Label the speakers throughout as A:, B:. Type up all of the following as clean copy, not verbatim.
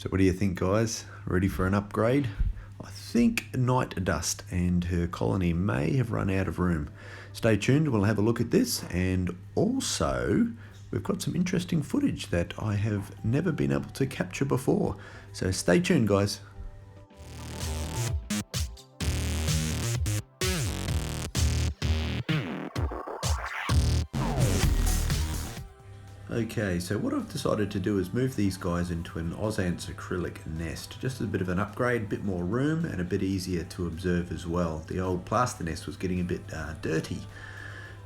A: So what do you think, guys? Ready for an upgrade? I think Night Dust and her colony may have run out of room. Stay tuned, we'll have a look at this, and also we've got some interesting footage that I have never been able to capture before. So stay tuned, guys. Okay, so what I've decided to do is move these guys into an AusAnts acrylic nest. Just a bit of an upgrade, a bit more room and a bit easier to observe as well. The old plaster nest was getting a bit dirty.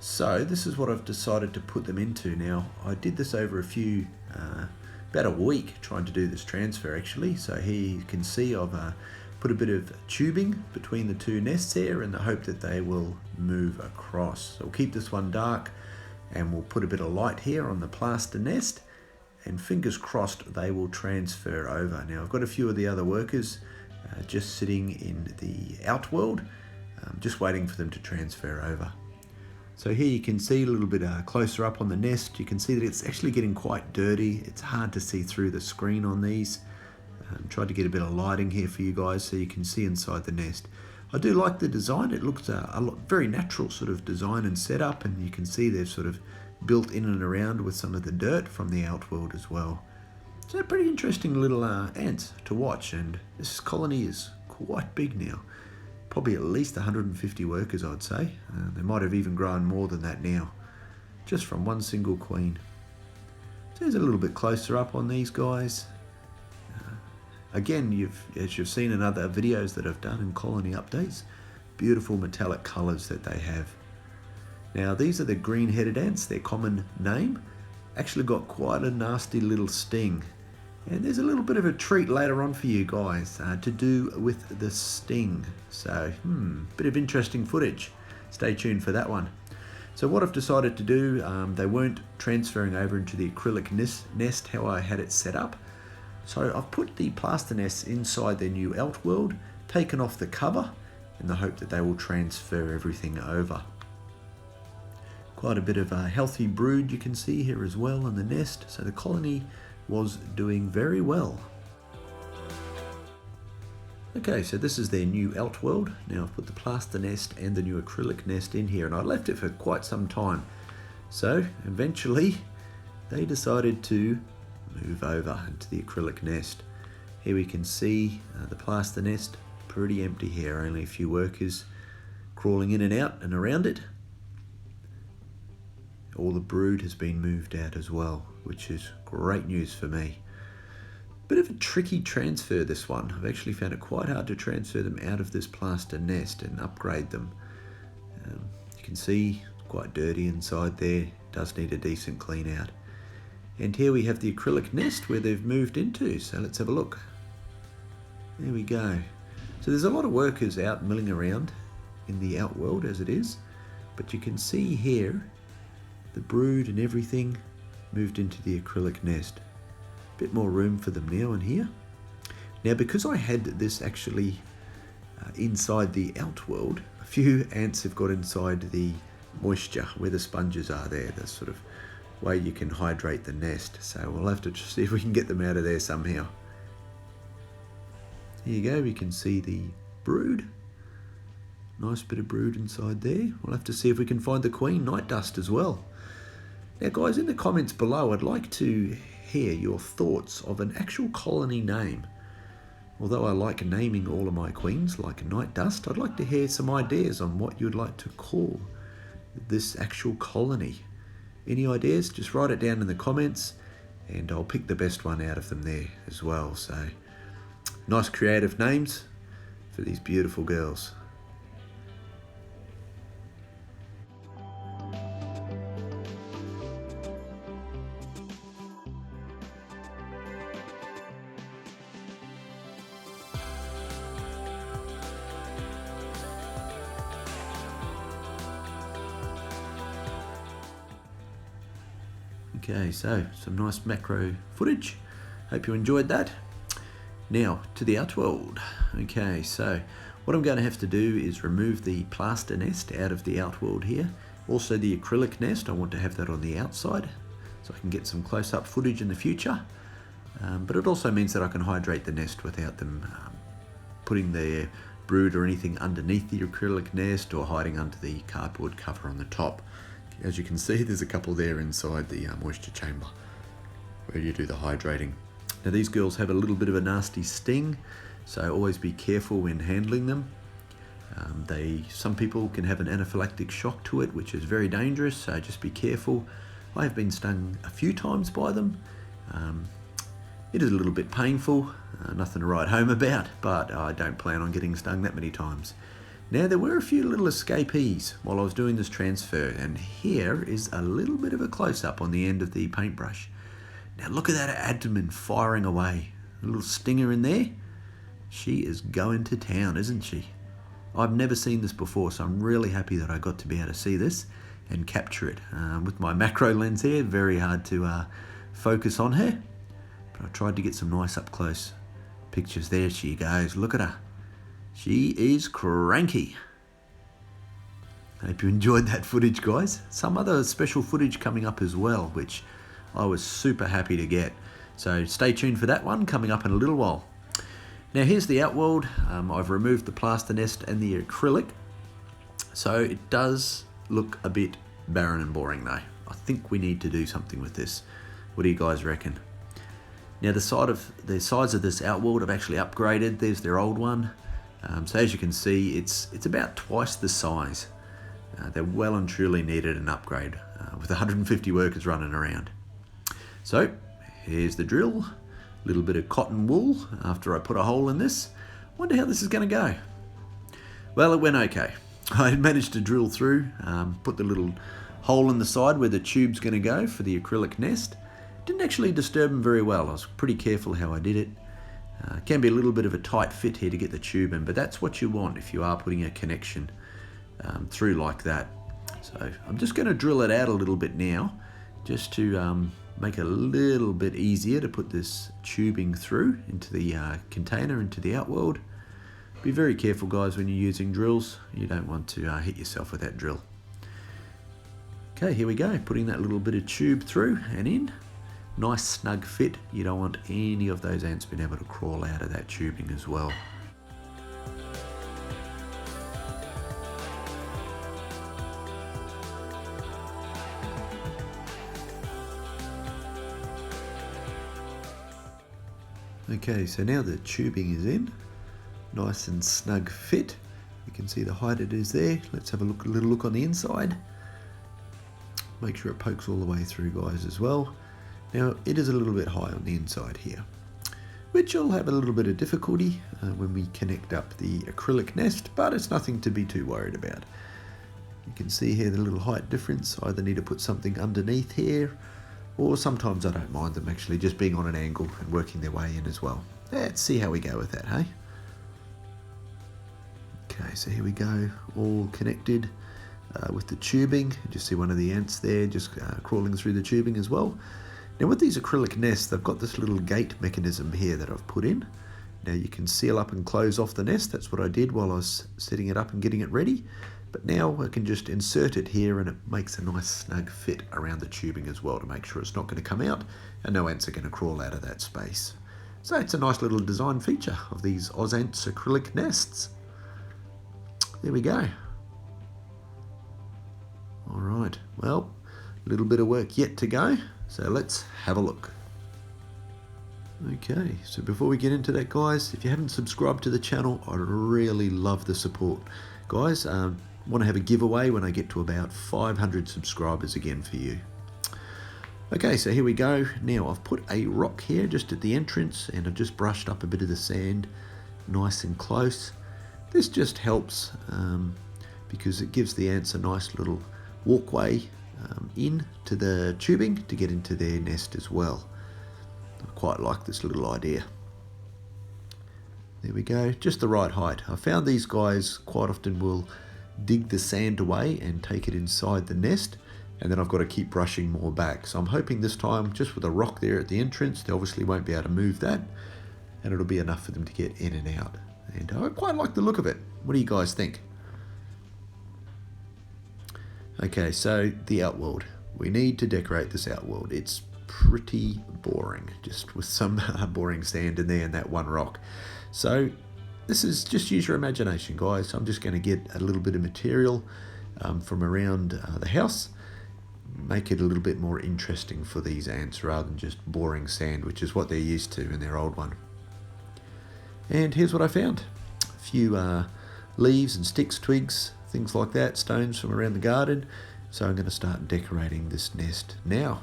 A: So this is what I've decided to put them into. Now, I did this over about a week trying to do this transfer actually. So here you can see I've put a bit of tubing between the two nests here in the hope that they will move across. So we'll keep this one dark, and we'll put a bit of light here on the plaster nest, and fingers crossed they will transfer over. Now I've got a few of the other workers just sitting in the Outworld, just waiting for them to transfer over. So here you can see a little bit closer up on the nest, you can see that it's actually getting quite dirty. It's hard to see through the screen on these. Tried to get a bit of lighting here for you guys so you can see inside the nest. I do like the design. It looks very natural sort of design and setup, and you can see they've sort of built in and around with some of the dirt from the Outworld as well. So pretty interesting little ants to watch, and this colony is quite big now. Probably at least 150 workers, I'd say. They might have even grown more than that now, just from one single queen. So there's a little bit closer up on these guys. Again, as you've seen in other videos that I've done in colony updates, beautiful metallic colours that they have. Now these are the green-headed ants, their common name. Actually got quite a nasty little sting. And there's a little bit of a treat later on for you guys to do with the sting. So, bit of interesting footage. Stay tuned for that one. So what I've decided to do, they weren't transferring over into the acrylic nest how I had it set up. So I've put the plaster nests inside their new Outworld, taken off the cover in the hope that they will transfer everything over. Quite a bit of a healthy brood you can see here as well in the nest, so the colony was doing very well. Okay, so this is their new Outworld. Now I've put the plaster nest and the new acrylic nest in here, and I left it for quite some time. So eventually they decided to move over into the acrylic nest. Here we can see the plaster nest, pretty empty here, only a few workers crawling in and out and around it. All the brood has been moved out as well, which is great news for me. Bit of a tricky transfer, this one. I've actually found it quite hard to transfer them out of this plaster nest and upgrade them. You can see it's quite dirty inside there, does need a decent clean out. And here we have the acrylic nest where they've moved into, so let's have a look. There we go. So there's a lot of workers out milling around in the Outworld as it is, but you can see here the brood and everything moved into the acrylic nest. Bit more room for them now in here. Now because I had this actually inside the Outworld, a few ants have got inside the moisture where the sponges are there, the sort of way you can hydrate the nest. So we'll have to see if we can get them out of there somehow. Here you go, we can see the brood. Nice bit of brood inside there. We'll have to see if we can find the queen, Night Dust, as well. Now guys, in the comments below, I'd like to hear your thoughts of an actual colony name. Although I like naming all of my queens like Night Dust, I'd like to hear some ideas on what you'd like to call this actual colony. Any ideas? Just write it down in the comments and I'll pick the best one out of them there as well. So nice creative names for these beautiful girls. Okay, so some nice macro footage. Hope you enjoyed that. Now to the Outworld. Okay, so what I'm going to have to do is remove the plaster nest out of the Outworld here. Also the acrylic nest, I want to have that on the outside so I can get some close-up footage in the future. but it also means that I can hydrate the nest without them putting their brood or anything underneath the acrylic nest or hiding under the cardboard cover on the top. As you can see, there's a couple there inside the moisture chamber where you do the hydrating. Now these girls have a little bit of a nasty sting, so always be careful when handling them. Some people can have an anaphylactic shock to it, which is very dangerous, so just be careful. I have been stung a few times by them. It is a little bit painful, nothing to write home about, but I don't plan on getting stung that many times. Now there were a few little escapees while I was doing this transfer, and here is a little bit of a close-up on the end of the paintbrush. Now look at that abdomen firing away. A little stinger in there. She is going to town, isn't she? I've never seen this before, so I'm really happy that I got to be able to see this and capture it. With my macro lens here, very hard to focus on her, but I tried to get some nice up close pictures. There she goes, look at her. She is cranky. I hope you enjoyed that footage, guys. Some other special footage coming up as well, which I was super happy to get. So stay tuned for that one coming up in a little while. Now here's the Outworld. I've removed the plaster nest and the acrylic. So it does look a bit barren and boring though. I think we need to do something with this. What do you guys reckon? Now the sides of this Outworld have actually upgraded. There's their old one. So as you can see, it's about twice the size. They well and truly needed an upgrade with 150 workers running around. So here's the drill. A little bit of cotton wool after I put a hole in this. Wonder how this is going to go. Well, it went okay. I managed to drill through, put the little hole in the side where the tube's going to go for the acrylic nest. Didn't actually disturb them very well. I was pretty careful how I did it. Can be a little bit of a tight fit here to get the tube in, but that's what you want if you are putting a connection through like that. So I'm just going to drill it out a little bit now, just to make it a little bit easier to put this tubing through into the container, into the Outworld. Be very careful, guys, when you're using drills. You don't want to hit yourself with that drill. Okay, here we go, putting that little bit of tube through and in. Nice snug fit. You don't want any of those ants being able to crawl out of that tubing as well. Okay, so now the tubing is in, nice and snug fit. You can see the height it is there. Let's have a little look on the inside. Make sure it pokes all the way through, guys, as well. Now it is a little bit high on the inside here, which will have a little bit of difficulty when we connect up the acrylic nest, but it's nothing to be too worried about. You can see here the little height difference. I either need to put something underneath here, or sometimes I don't mind them actually just being on an angle and working their way in as well. Let's see how we go with that, hey? Okay, so here we go, all connected with the tubing. You just see one of the ants there just crawling through the tubing as well. Now with these acrylic nests, they've got this little gate mechanism here that I've put in. Now you can seal up and close off the nest. That's what I did while I was setting it up and getting it ready. But now I can just insert it here and it makes a nice snug fit around the tubing as well to make sure it's not going to come out and no ants are going to crawl out of that space. So it's a nice little design feature of these AusAnts acrylic nests. There we go. All right, well, a little bit of work yet to go. So let's have a look. Okay, so before we get into that, guys, if you haven't subscribed to the channel, I'd really love the support. Guys, want to have a giveaway when I get to about 500 subscribers again for you. Okay, so here we go. Now I've put a rock here just at the entrance and I've just brushed up a bit of the sand nice and close. This just helps because it gives the ants a nice little walkway in to the tubing to get into their nest as well. I quite like this little idea. There we go, just the right height. I found these guys quite often will dig the sand away and take it inside the nest, and then I've got to keep brushing more back. So I'm hoping this time, just with a rock there at the entrance, they obviously won't be able to move that, and it'll be enough for them to get in and out. And I quite like the look of it. What do you guys think? Okay, so the Outworld. We need to decorate this Outworld. It's pretty boring, just with some boring sand in there and that one rock. So this is just use your imagination, guys. I'm just going to get a little bit of material from around the house, make it a little bit more interesting for these ants rather than just boring sand, which is what they're used to in their old one. And here's what I found. A few leaves and sticks, twigs, things like that, stones from around the garden. So I'm going to start decorating this nest now.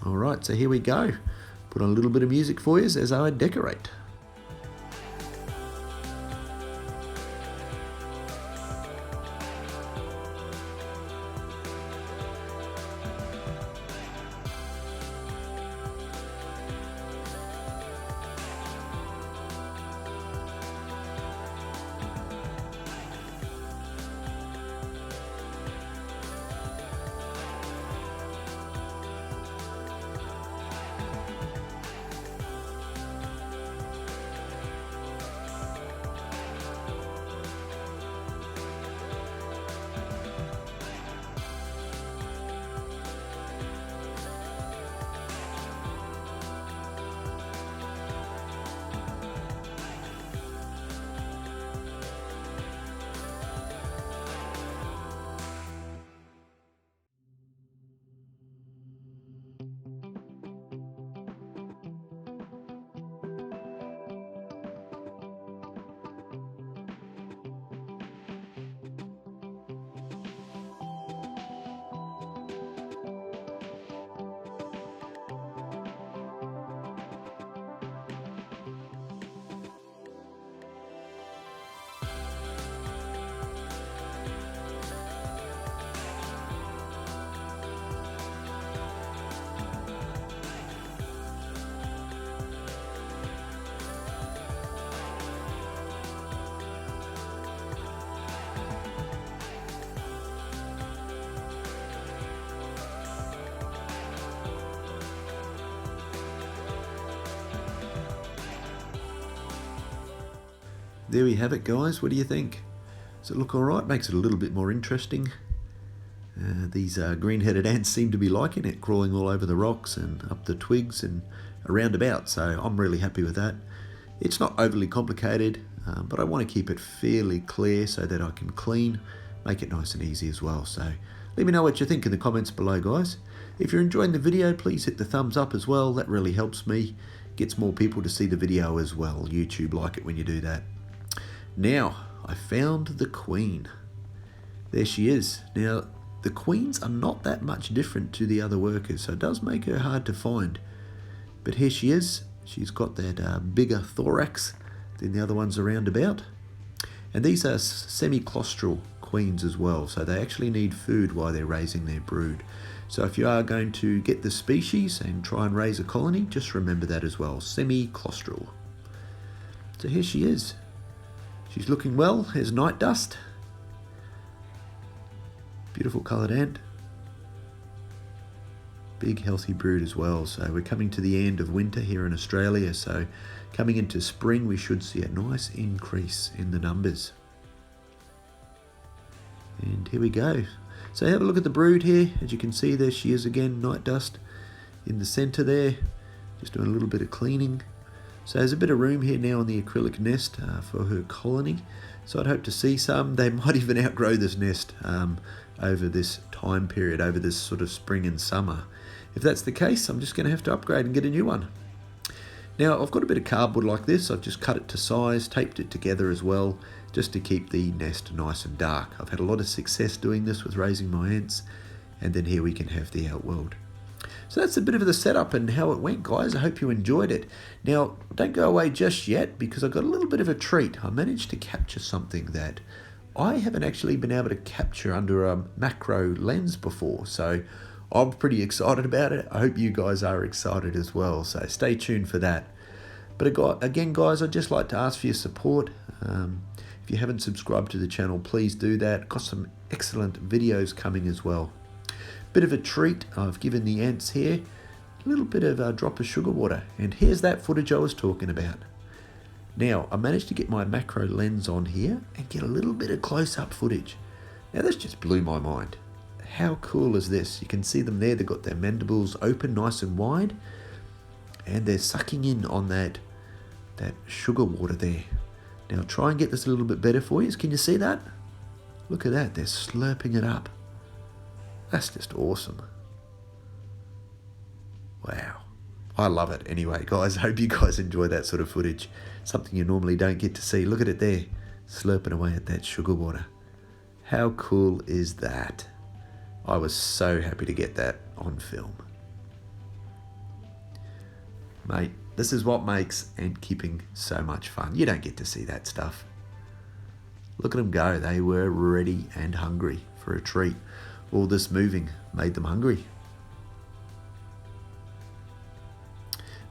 A: Alright, so here we go. Put on a little bit of music for you as I decorate. There we have it, guys. What do you think? Does it look alright? Makes it a little bit more interesting. These green-headed ants seem to be liking it, crawling all over the rocks and up the twigs and around about, so I'm really happy with that. It's not overly complicated, but I want to keep it fairly clear so that I can clean, make it nice and easy as well. So let me know what you think in the comments below, guys. If you're enjoying the video, please hit the thumbs up as well. That really helps me, gets more people to see the video as well. YouTube like it when you do that. Now, I found the queen. There she is. Now, the queens are not that much different to the other workers, so it does make her hard to find. But here she is. She's got that bigger thorax than the other ones around about. And these are semi-claustral queens as well, so they actually need food while they're raising their brood. So if you are going to get the species and try and raise a colony, just remember that as well, semi-claustral. So here she is. She's looking well. Here's night dust. Beautiful coloured ant. Big healthy brood as well. So we're coming to the end of winter here in Australia. So coming into spring we should see a nice increase in the numbers. And here we go. So have a look at the brood here. As you can see, there she is again, night dust in the centre there. Just doing a little bit of cleaning. So there's a bit of room here now on the acrylic nest for her colony. So I'd hope to see some. They might even outgrow this nest over this time period, over this sort of spring and summer. If that's the case, I'm just going to have to upgrade and get a new one. Now I've got a bit of cardboard like this. I've just cut it to size, taped it together as well, just to keep the nest nice and dark. I've had a lot of success doing this with raising my ants. And then here we can have the Outworld. So that's a bit of the setup and how it went, guys. I hope you enjoyed it. Now, don't go away just yet because I got a little bit of a treat. I managed to capture something that I haven't actually been able to capture under a macro lens before. So I'm pretty excited about it. I hope you guys are excited as well. So stay tuned for that. But again, guys, I'd just like to ask for your support. If you haven't subscribed to the channel, please do that. Got some excellent videos coming as well. Bit of a treat, I've given the ants here a little bit of a drop of sugar water, and here's that footage I was talking about. Now I managed to get my macro lens on here and get a little bit of close-up footage. Now this just blew my mind. How cool is this? You can see them there. They've got their mandibles open nice and wide, and they're sucking in on that sugar water there. Now try and get this a little bit better for you. Can you see that? Look at that. They're slurping it up. That's just awesome. Wow. I love it. Anyway, guys, I hope you guys enjoy that sort of footage. Something you normally don't get to see. Look at it there, slurping away at that sugar water. How cool is that? I was so happy to get that on film. Mate, this is what makes ant keeping so much fun. You don't get to see that stuff. Look at them go. They were ready and hungry for a treat. All this moving made them hungry.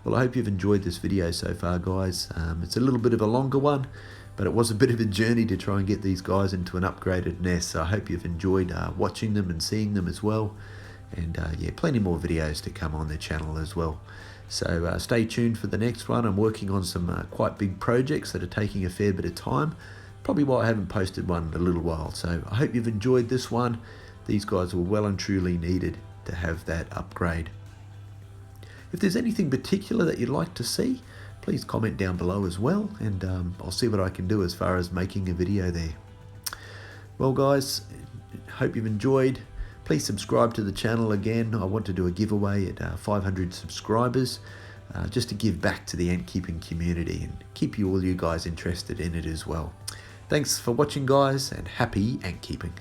A: Well, I hope you've enjoyed this video so far, guys. It's a little bit of a longer one, but it was a bit of a journey to try and get these guys into an upgraded nest. So I hope you've enjoyed watching them and seeing them as well. And yeah, plenty more videos to come on the channel as well. So stay tuned for the next one. I'm working on some quite big projects that are taking a fair bit of time. Probably why I haven't posted one in a little while. So I hope you've enjoyed this one. These guys were well and truly needed to have that upgrade. If there's anything particular that you'd like to see, please comment down below as well, and I'll see what I can do as far as making a video there. Well, guys, hope you've enjoyed. Please subscribe to the channel again. I want to do a giveaway at 500 subscribers, just to give back to the ant keeping community and keep all you guys interested in it as well. Thanks for watching, guys, and happy ant keeping.